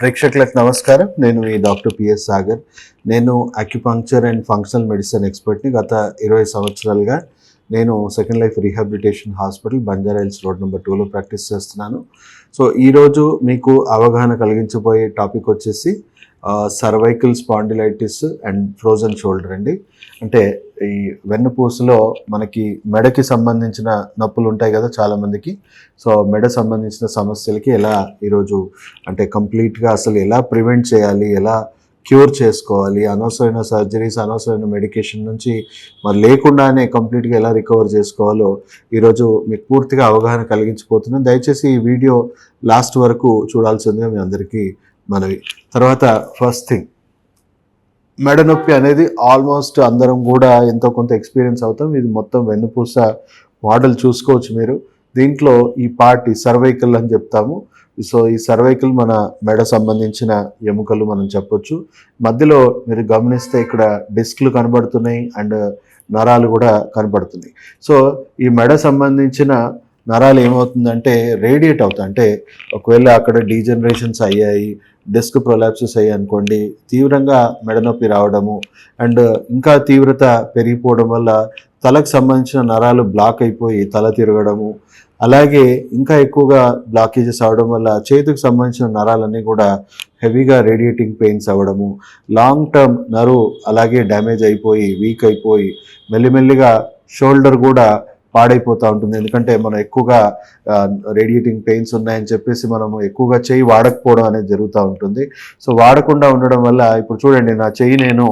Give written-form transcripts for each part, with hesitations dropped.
ప్రేక్షకులకు నమస్కారం. నేను మీ డాక్టర్ పిఎస్ సాగర్. నేను అక్యుపంక్చర్ అండ్ ఫంక్షనల్ మెడిసిన్ ఎక్స్పర్ట్ని. గత 20 సంవత్సరాలుగా నేను second life rehabilitation hospital Banjara hills road number 2లో ప్రాక్టీస్ చేస్తున్నాను. సో ఈరోజు మీకు అవగాహన కలిగించబోయే టాపిక్ వచ్చేసి cervical spondylitis and frozen shoulder అండి. అంటే ఈ వెన్నుపూసలో మనకి మెడకి సంబంధించిన నొప్పులు ఉంటాయి కదా చాలామందికి. సో మెడ సంబంధించిన సమస్యలకి ఎలా ఈరోజు అంటే కంప్లీట్గా అసలు ఎలా ప్రివెంట్ చేయాలి, ఎలా క్యూర్ చేసుకోవాలి, అనవసరమైన సర్జరీస్, అనవసరమైన మెడికేషన్ నుంచి మరి లేకుండానే కంప్లీట్గా ఎలా రికవర్ చేసుకోవాలో ఈరోజు మీకు పూర్తిగా అవగాహన కలిగించిపోతున్నాను. దయచేసి ఈ వీడియో లాస్ట్ వరకు చూడాల్సిందిగా మీ అందరికీ మనవి. తర్వాత ఫస్ట్ థింగ్, మెడ నొప్పి అనేది ఆల్మోస్ట్ అందరం కూడా ఎంతో కొంత ఎక్స్పీరియన్స్ అవుతాం. ఇది మొత్తం వెన్నుపూస మోడల్ చూసుకోవచ్చు మీరు. దీంట్లో ఈ పార్ట్ ఈ సర్వైకల్ అని చెప్తాము. సో ఈ సర్వైకల్ మన మెడ సంబంధించిన ఎముకలు మనం చెప్పొచ్చు. మధ్యలో మీరు గమనిస్తే ఇక్కడ డిస్క్లు కనబడుతున్నాయి అండ్ నరాలు కూడా కనబడుతున్నాయి. సో ఈ మెడ సంబంధించిన నరాలు ఏమవుతుందంటే రేడియేట్ అవుతాయి. అంటే ఒకవేళ అక్కడ డీజనరేషన్స్ అయ్యాయి, డిస్క్ ప్రొలాప్సెస్ అయ్యాయి అనుకోండి, తీవ్రంగా మెడనొప్పి రావడము అండ్ ఇంకా తీవ్రత పెరిగిపోవడం వల్ల తలకు సంబంధించిన నరాలు బ్లాక్ అయిపోయి తల తిరగడము, అలాగే ఇంకా ఎక్కువగా బ్లాకేజెస్ అవడం వల్ల చేతికి సంబంధించిన నరాలన్నీ కూడా హెవీగా రేడియేటింగ్ పెయిన్స్ అవ్వడము, లాంగ్ టర్మ్ నర్వ్ అలాగే డ్యామేజ్ అయిపోయి వీక్ అయిపోయి మెల్లిమెల్లిగా షోల్డర్ కూడా పాడైపోతూ ఉంటుంది. ఎందుకంటే మనం ఎక్కువగా రేడియేటింగ్ పెయిన్స్ ఉన్నాయని చెప్పేసి మనము ఎక్కువగా చెయ్యి వాడకపోవడం అనేది జరుగుతూ ఉంటుంది. సో వాడకుండా ఉండడం వల్ల ఇప్పుడు చూడండి, నా చెయ్యి నేను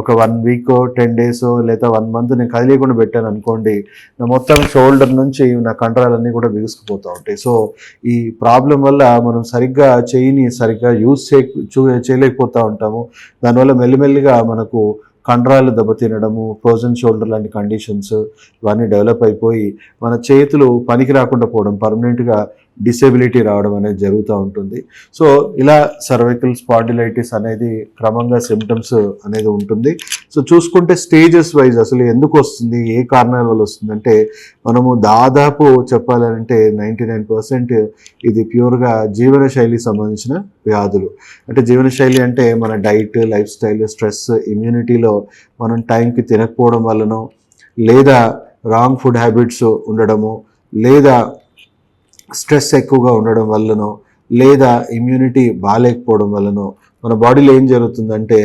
ఒక 1 వీక్ 10 days లేదా 1 month నేను కదిలేయకుండా పెట్టాను అనుకోండి, నా మొత్తం షోల్డర్ నుంచి నా కండరాలన్నీ కూడా బిగుసుకుపోతూ ఉంటాయి. సో ఈ ప్రాబ్లం వల్ల మనం సరిగ్గా చెయ్యిని సరిగ్గా చేయలేకపోతూ ఉంటాము. దానివల్ల మెల్లిమెల్లిగా మనకు కండరాలు దెబ్బతినడము, ఫ్రోజన్ షోల్డర్ లాంటి కండిషన్స్ ఇవన్నీ డెవలప్ అయిపోయి మన చేతులు పనికి రాకుండా పోవడం, పర్మనెంట్గా డిసేబిలిటీ రావడం అనేది జరుగుతూ ఉంటుంది. సో ఇలా సర్వైకల్ స్పాండిలైటిస్ అనేది క్రమంగా సిమ్టమ్స్ అనేది ఉంటుంది. సో చూసుకుంటే స్టేజెస్ వైజ్ అసలు ఎందుకు వస్తుంది, ఏ కారణాల వల్ల వస్తుందంటే మనము దాదాపు చెప్పాలంటే 99% ఇది ప్యూర్గా జీవనశైలి సంబంధించిన వ్యాధులు. అంటే జీవనశైలి అంటే మన డైట్, లైఫ్ స్టైల్, స్ట్రెస్, ఇమ్యూనిటీలో మనం టైంకి తినకపోవడం వల్లనో, లేదా రాంగ్ ఫుడ్ హ్యాబిట్స్ ఉండడము, లేదా స్ట్రెస్ ఎక్కువగా ఉండడం వల్లనో, లేదా ఇమ్యూనిటీ బాగాలేకపోవడం వల్లనో మన బాడీలో ఏం జరుగుతుందంటే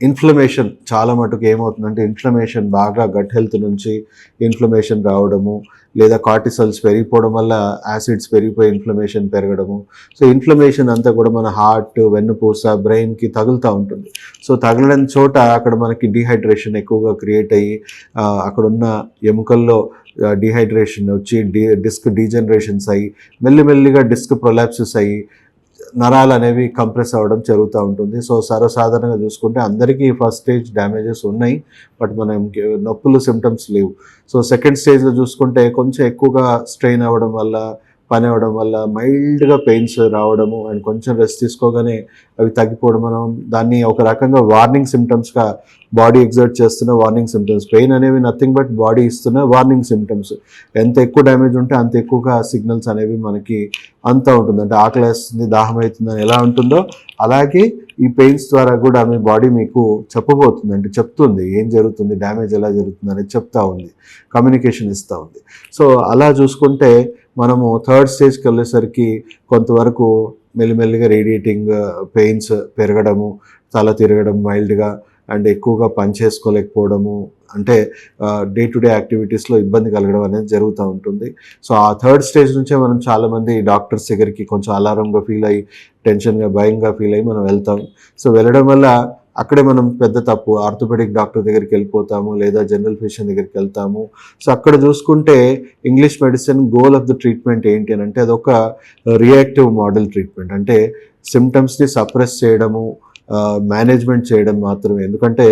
ఇన్ఫ్లమేషన్ చాలా మటుకు ఏమవుతుందంటే ఇన్ఫ్లమేషన్ బాగా గట్ హెల్త్ నుంచి ఇన్ఫ్లమేషన్ రావడము, లేదా కార్టిసల్స్ పెరిగిపోవడం వల్ల యాసిడ్స్ పెరిగిపోయి ఇన్ఫ్లమేషన్ పెరగడము. సో ఇన్ఫ్లమేషన్ అంతా కూడా మన హార్ట్, వెన్నుపూస, బ్రెయిన్కి తగులుతూ ఉంటుంది. సో తగలని చోట అక్కడ మనకి డీహైడ్రేషన్ ఎక్కువగా క్రియేట్ అయ్యి అక్కడున్న ఎముకల్లో డీహైడ్రేషన్ వచ్చి డిస్క్ డీజనరేషన్స్ అయ్యి మెల్లిమెల్లిగా డిస్క్ ప్రొలాప్సెస్ అయ్యి నరాలు అనేవి కంప్రెస్ అవ్వడం జరుగుతూ ఉంటుంది. సో సర్వసాధారణంగా చూసుకుంటే అందరికీ ఫస్ట్ స్టేజ్ డ్యామేజెస్ ఉన్నాయి, బట్ మనం నొప్పులు సిమ్టమ్స్ లేవు. సో సెకండ్ స్టేజ్లో చూసుకుంటే కొంచెం ఎక్కువగా స్ట్రెయిన్ అవ్వడం వల్ల, పని అవ్వడం వల్ల మైల్డ్గా పెయిన్స్ రావడము అండ్ కొంచెం రెస్ట్ తీసుకోగానే అవి తగ్గిపోవడం, మనం దాన్ని ఒక రకంగా వార్నింగ్ సిమ్టమ్స్గా బాడీ ఎగ్జర్ట్ చేస్తున్న వార్నింగ్ సిమ్టమ్స్. పెయిన్ అనేవి నథింగ్ బట్ బాడీ ఇస్తున్న వార్నింగ్ సిమ్టమ్స్. ఎంత ఎక్కువ డ్యామేజ్ ఉంటే అంత ఎక్కువగా సిగ్నల్స్ అనేవి మనకి అంతా ఉంటుంది. అంటే ఆకలి వేస్తుంది, దాహం అవుతుందని ఎలా ఉంటుందో అలాగే ఈ పెయిన్స్ ద్వారా కూడా మీ బాడీ మీకు చెప్పబోతుంది, అంటే చెప్తుంది ఏం జరుగుతుంది, డ్యామేజ్ ఎలా జరుగుతుంది అనేది చెప్తా ఉంది, కమ్యూనికేషన్ ఇస్తూ ఉంది. సో అలా చూసుకుంటే మనము థర్డ్ స్టేజ్కి వెళ్ళేసరికి కొంతవరకు మెల్లిమెల్లిగా రేడియేటింగ్ పెయిన్స్ పెరగడము, తల తిరగడం మైల్డ్గా అండ్ ఎక్కువగా పని చేసుకోలేకపోవడము, అంటే డే టు డే యాక్టివిటీస్లో ఇబ్బంది కలగడం అనేది జరుగుతూ ఉంటుంది. సో ఆ థర్డ్ స్టేజ్ నుంచే మనం చాలామంది డాక్టర్స్ దగ్గరికి కొంచెం అలారంగా ఫీల్ అయ్యి, టెన్షన్గా, భయంగా ఫీల్ అయ్యి మనం వెళ్తాం. సో వెళ్ళడం వల్ల అక్కడే మనం పెద్ద తప్పు ఆర్థోపెడిక్ డాక్టర్ దగ్గరికి వెళ్ళిపోతాము, లేదా జనరల్ ఫిజిషియన్ దగ్గరికి వెళ్తాము. సో అక్కడ చూసుకుంటే English medicine goal of the treatment ఏంటి అని అంటే అదొక రియాక్టివ్ మోడల్ ట్రీట్మెంట్. అంటే సిమ్టమ్స్ని సప్రెస్ చేయడము, మేనేజ్మెంట్ చేయడం మాత్రమే. ఎందుకంటే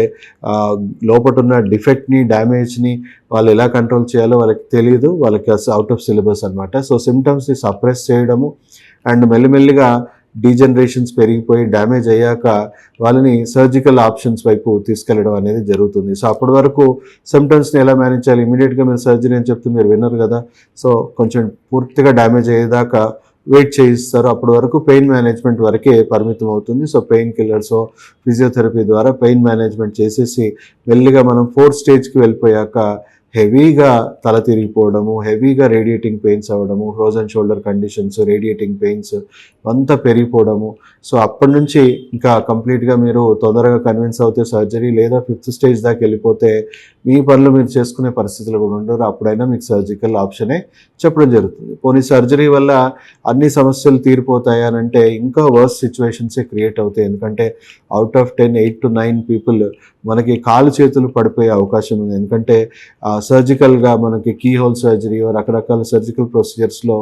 లోపల ఉన్న డిఫెక్ట్ని, డ్యామేజ్ని వాళ్ళు ఎలా కంట్రోల్ చేయాలో వాళ్ళకి తెలియదు, వాళ్ళకి అవుట్ ఆఫ్ సిలబస్ అనమాట. సో సిమ్టమ్స్ని సప్రెస్ చేయడము అండ్ మెల్లిమెల్లిగా డీజనరేషన్స్ పెరిగిపోయి డ్యామేజ్ అయ్యాక వాళ్ళని సర్జికల్ ఆప్షన్స్ వైపు తీసుకెళ్ళడం అనేది జరుగుతుంది. సో అప్పటి వరకు సిమ్టమ్స్ని ఎలా మేనేజ్ చేయాలి, ఇమీడియట్గా మీరు సర్జరీ అని చెప్తే మీరు విన్నారు కదా. సో కొంచెం పూర్తిగా డ్యామేజ్ అయ్యేదాకా వెయిట్ చేయిస్తారు. అప్పటి వరకు పెయిన్ మేనేజ్మెంట్ వరకే పరిమితం అవుతుంది. సో పెయిన్ కిల్లర్స్, ఫిజియోథెరపీ ద్వారా పెయిన్ మేనేజ్మెంట్ చేసేసి మెల్లిగా మనం 4th స్టేజ్కి వెళ్ళిపోయాక హెవీగా తల తిరిగిపోవడము, హెవీగా రేడియేటింగ్ పెయిన్స్ అవ్వడము, frozen shoulder conditions, radiating pains అంతా పెరిగిపోవడము. సో అప్పటి నుంచి ఇంకా కంప్లీట్గా మీరు తొందరగా కన్విన్స్ అవుతే సర్జరీ, లేదా 5th స్టేజ్ దాకా వెళ్ళిపోతే మీ పనులు మీరు చేసుకునే పరిస్థితులు కూడా ఉండరు. అప్పుడైనా మీకు సర్జికల్ ఆప్షనే చెప్పడం జరుగుతుంది. పోనీ సర్జరీ వల్ల అన్ని సమస్యలు తీరిపోతాయి అని అంటే ఇంకా వర్స్ సిచ్యువేషన్సే క్రియేట్ అవుతాయి. ఎందుకంటే అవుట్ ఆఫ్ 10, 8 to 9 పీపుల్ మనకి కాలు చేతులు పడిపోయే అవకాశం ఉంది. ఎందుకంటే సర్జికల్గా మనకి కీ హోల్ సర్జరీ, రకరకాల సర్జికల్ ప్రొసీజర్స్లో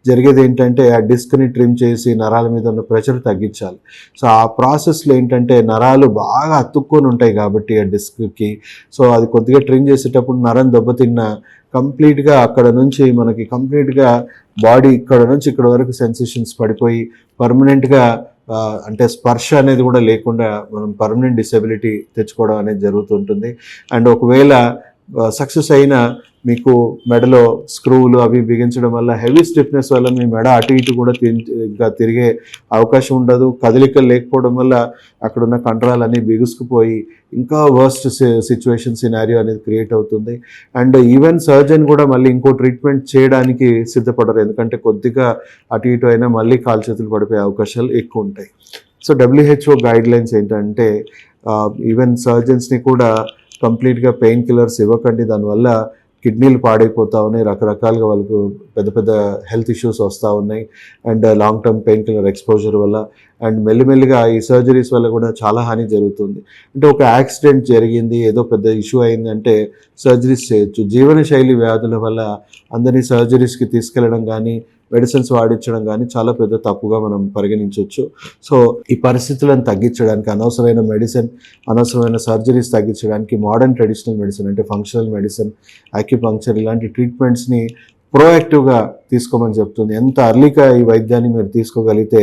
జరిగేది ఏంటంటే ఆ డిస్క్ని ట్రిమ్ చేసి నరాల మీద ఉన్న ప్రెషర్ తగ్గించాలి. సో ఆ ప్రాసెస్లో ఏంటంటే నరాలు బాగా అతుక్కొని ఉంటాయి కాబట్టి ఆ డిస్క్కి, సో అది కొద్దిగా ట్రిమ్ చేసేటప్పుడు నరం దెబ్బతిన్న కంప్లీట్గా అక్కడ నుంచి మనకి కంప్లీట్గా బాడీ ఇక్కడ నుంచి ఇక్కడ వరకు సెన్సేషన్స్ పడిపోయి పర్మనెంట్గా అంటే స్పర్శ అనేది కూడా లేకుండా మనం పర్మనెంట్ డిసెబిలిటీ తెచ్చుకోవడం అనేది జరుగుతుంటుంది. అండ్ ఒకవేళ సక్సెస్ అయిన మీకు మెడలో స్క్రూలు అవి బిగించడం వల్ల హెవీ స్టిఫ్నెస్ వల్ల మీ మెడ అటు ఇటు కూడా ఇంకా తిరిగే అవకాశం ఉండదు. కదలికలు లేకపోవడం వల్ల అక్కడున్న కండరాలు అన్నీ బిగుసుకుపోయి ఇంకా వర్స్ట్ సిచ్యువేషన్ సినారియో అనేది క్రియేట్ అవుతుంది. అండ్ ఈవెన్ సర్జన్ కూడా మళ్ళీ ఇంకో ట్రీట్మెంట్ చేయడానికి సిద్ధపడరు. ఎందుకంటే కొద్దిగా అటు ఇటు అయినా మళ్ళీ కాలు చేతులు పడిపోయే అవకాశాలు ఎక్కువ ఉంటాయి. సో WHO గైడ్లైన్స్ ఏంటంటే ఈవెన్ సర్జన్స్ని కూడా కంప్లీట్గా పెయిన్ కిల్లర్స్ ఇవ్వకండి, దానివల్ల కిడ్నీలు పాడైపోతూ ఉన్నాయి, రకరకాలుగా వాళ్ళకు పెద్ద పెద్ద హెల్త్ ఇష్యూస్ వస్తూ ఉన్నాయి. And long term pain killer exposure వల్ల అండ్ మెల్లిమెల్లిగా ఈ సర్జరీస్ వల్ల కూడా చాలా హాని జరుగుతుంది. అంటే ఒక యాక్సిడెంట్ జరిగింది, ఏదో పెద్ద ఇష్యూ అయింది అంటే సర్జరీస్ చేయొచ్చు. జీవనశైలి వ్యాధుల వల్ల అందరినీ సర్జరీస్కి తీసుకెళ్లడం కానీ మెడిసిన్స్ వాడించడం కానీ చాలా పెద్ద తప్పుగా మనం పరిగణించవచ్చు. సో ఈ పరిస్థితులను తగ్గించడానికి అనవసరమైన మెడిసిన్, అనవసరమైన సర్జరీస్ తగ్గించడానికి మోడర్న్ ట్రెడిషనల్ మెడిసిన్ అంటే ఫంక్షనల్ మెడిసిన్, అక్యుపంక్చర్ ఇలాంటి ట్రీట్మెంట్స్ని ప్రోయాక్టివ్గా తీసుకోమని చెప్తుంది. ఎంత అర్లీగా ఈ వైద్యాన్ని మీరు తీసుకోగలిగితే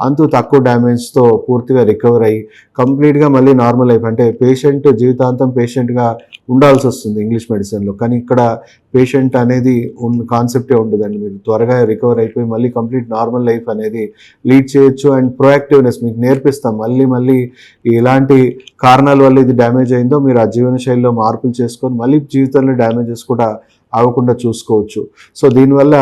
అంత తక్కువ డ్యామేజ్తో పూర్తిగా రికవర్ అయ్యి కంప్లీట్గా మళ్ళీ నార్మల్ లైఫ్, అంటే పేషెంట్ జీవితాంతం పేషెంట్గా ఉండాల్సి వస్తుంది ఇంగ్లీష్ మెడిసిన్లో. కానీ ఇక్కడ పేషెంట్ అనేది కాన్సెప్టే ఉండదండి. మీరు త్వరగా రికవర్ అయిపోయి మళ్ళీ కంప్లీట్ నార్మల్ లైఫ్ అనేది లీడ్ చేయొచ్చు. అండ్ ప్రొయాక్టివ్నెస్ మీకు నేర్పిస్తాం. మళ్ళీ ఎలాంటి కారణాల వల్ల ఇది డ్యామేజ్ అయిందో మీరు ఆ జీవనశైలిలో మార్పులు చేసుకొని మళ్ళీ జీవితంలో డ్యామేజెస్ కూడా అవ్వకుండా చూసుకోవచ్చు. సో దీనివల్ల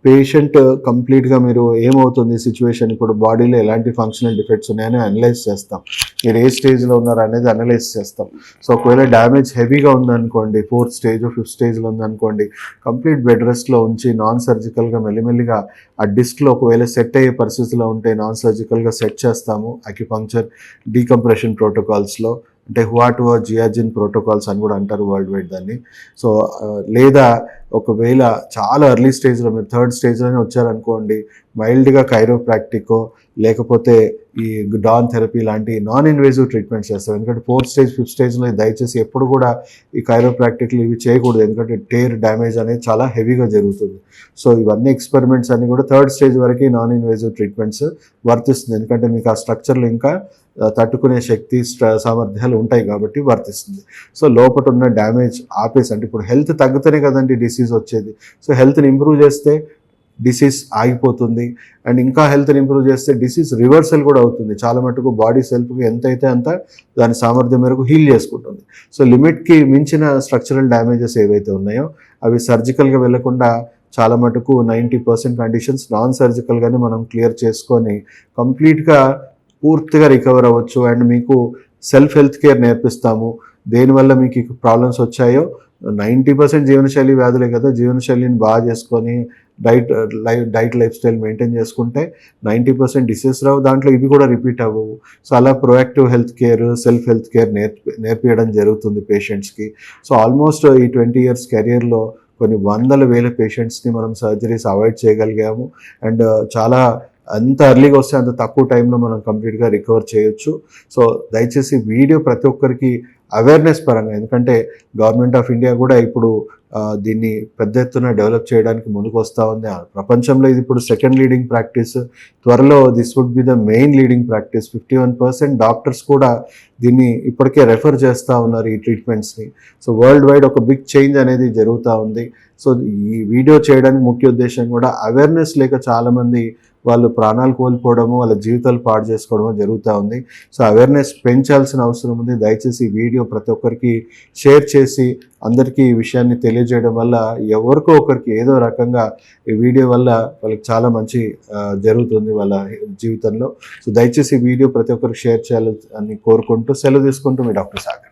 పేషెంట్ కంప్లీట్గా మీరు ఏమవుతుంది సిచ్యువేషన్, ఇప్పుడు బాడీలో ఎలాంటి ఫంక్షనల్ డిఫెక్ట్స్ ఉన్నాయని అనలైజ్ చేస్తాం, మీరు ఏ స్టేజ్లో ఉన్నారు అనేది అనలైజ్ చేస్తాం. సో ఒకవేళ డ్యామేజ్ హెవీగా ఉందనుకోండి, 4th స్టేజ్ 5th స్టేజ్లో ఉందనుకోండి, కంప్లీట్ బెడ్ రెస్ట్లో ఉంచి నాన్ సర్జికల్గా మెల్లిమెల్లిగా ఆ డిస్క్లో ఒకవేళ సెట్ అయ్యే పరిస్థితిలో ఉంటే నాన్ సర్జికల్గా సెట్ చేస్తాము అక్యుపంక్చర్ డీకంప్రెషన్ ప్రోటోకాల్స్లో. అంటే హువాటువా జియాజిన్ ప్రోటోకాల్స్ అని కూడా అంటారు వరల్డ్ వైడ్ దాన్ని. సో లేదా ఒకవేళ చాలా ఎర్లీ స్టేజ్లో మీరు 3rd స్టేజ్లోనే వచ్చారనుకోండి, మైల్డ్గా కైరోప్రాక్టికో లేకపోతే ఈ డాన్ థెరపీ లాంటి నాన్ ఇన్వేజివ్ ట్రీట్మెంట్స్ చేస్తాం. ఎందుకంటే 4th స్టేజ్ 5th స్టేజ్లో దయచేసి ఎప్పుడు కూడా ఈ కైరోప్రాక్టిక్లు ఇవి చేయకూడదు. ఎందుకంటే టేర్ డ్యామేజ్ అనేది చాలా హెవీగా జరుగుతుంది. సో ఇవన్నీ ఎక్స్పెరిమెంట్స్ అన్ని కూడా 3rd స్టేజ్ వరకు నాన్ ఇన్వేజివ్ ట్రీట్మెంట్స్ వర్తిస్తుంది. ఎందుకంటే మీకు ఆ స్ట్రక్చర్లో ఇంకా తట్టుకునే శక్తి సామర్థ్యాలు ఉంటాయి కాబట్టి వర్తిస్తుంది. సో లోపల ఉన్న డ్యామేజ్ ఆపేసి, అంటే ఇప్పుడు హెల్త్ తగ్గితేనే కదండి డిసీజ్ వచ్చేది. సో హెల్త్ని ఇంప్రూవ్ చేస్తే డిసీజ్ ఆగిపోతుంది. అండ్ ఇంకా హెల్త్ని ఇంప్రూవ్ చేస్తే డిసీజ్ రివర్సల్ కూడా అవుతుంది. చాలా మటుకు బాడీ సెల్ఫ్కి ఎంతైతే అంత దాని సామర్థ్యం మేరకు హీల్ చేసుకుంటుంది. సో లిమిట్కి మించిన స్ట్రక్చరల్ డ్యామేజెస్ ఏవైతే ఉన్నాయో అవి సర్జికల్గా వెళ్లకుండా చాలా మటుకు 90% కండిషన్స్ నాన్ సర్జికల్గానే మనం క్లియర్ చేసుకొని కంప్లీట్గా పూర్తిగా రికవర్ అవ్వచ్చు. అండ్ మీకు సెల్ఫ్ హెల్త్ కేర్ నేర్పిస్తాము. దేనివల్ల మీకు ప్రాబ్లమ్స్ వచ్చాయో 90% జీవనశైలి వ్యాధులే కదా, జీవనశైలిని బాగా చేసుకొని డైట్ లైఫ్ స్టైల్ మెయింటైన్ చేసుకుంటే 90% డిసీజ్ రావు, దాంట్లో ఇవి కూడా రిపీట్ అవ్వవు. సో అలా proactive health care, self health care నేర్పించడం జరుగుతుంది పేషెంట్స్కి. సో ఆల్మోస్ట్ ఈ 20 years కెరియర్లో కొన్ని వందల వేల పేషెంట్స్ని మనం సర్జరీస్ అవాయిడ్ చేయగలిగాము. అండ్ చాలా ఎంత ఎర్లీగా వస్తే అంత తక్కువ టైంలో మనం కంప్లీట్గా రికవర్ చేయొచ్చు. సో దయచేసి వీడియో ప్రతి ఒక్కరికి అవేర్నెస్ పరంగా. ఎందుకంటే గవర్నమెంట్ ఆఫ్ ఇండియా కూడా ఇప్పుడు దీన్ని పెద్ద ఎత్తున డెవలప్ చేయడానికి ముందుకు వస్తూ ఉంది. ప్రపంచంలో ఇది ఇప్పుడు సెకండ్ లీడింగ్ ప్రాక్టీస్. త్వరలో this would be the main leading practice. 51% doctors కూడా దీన్ని ఇప్పటికే రెఫర్ చేస్తూ ఉన్నారు ఈ ట్రీట్మెంట్స్ని. సో వరల్డ్ వైడ్ ఒక బిగ్ చేంజ్ అనేది జరుగుతూ ఉంది. సో ఈ వీడియో చేయడానికి ముఖ్య ఉద్దేశం కూడా అవేర్నెస్ లేక చాలామంది వాళ్ళు ప్రాణాలు కోల్పోవడము, వాళ్ళ జీవితాలు పాడు చేసుకోవడము జరుగుతూ ఉంది. సో అవేర్నెస్ పెంచాల్సిన అవసరం ఉంది. దయచేసి ఈ వీడియో ప్రతి ఒక్కరికి షేర్ చేసి అందరికీ ఈ విషయాన్ని తెలియజేయడం వల్ల ఎవరికో ఒకరికి ఏదో రకంగా ఈ వీడియో వల్ల వాళ్ళకి చాలా మంచి జరుగుతుంది వాళ్ళ జీవితంలో. సో దయచేసి ఈ వీడియో ప్రతి ఒక్కరికి షేర్ చేయాలని కోరుకుంటూ సెలవు తీసుకుంటూ మీ డాక్టర్ సాగర్.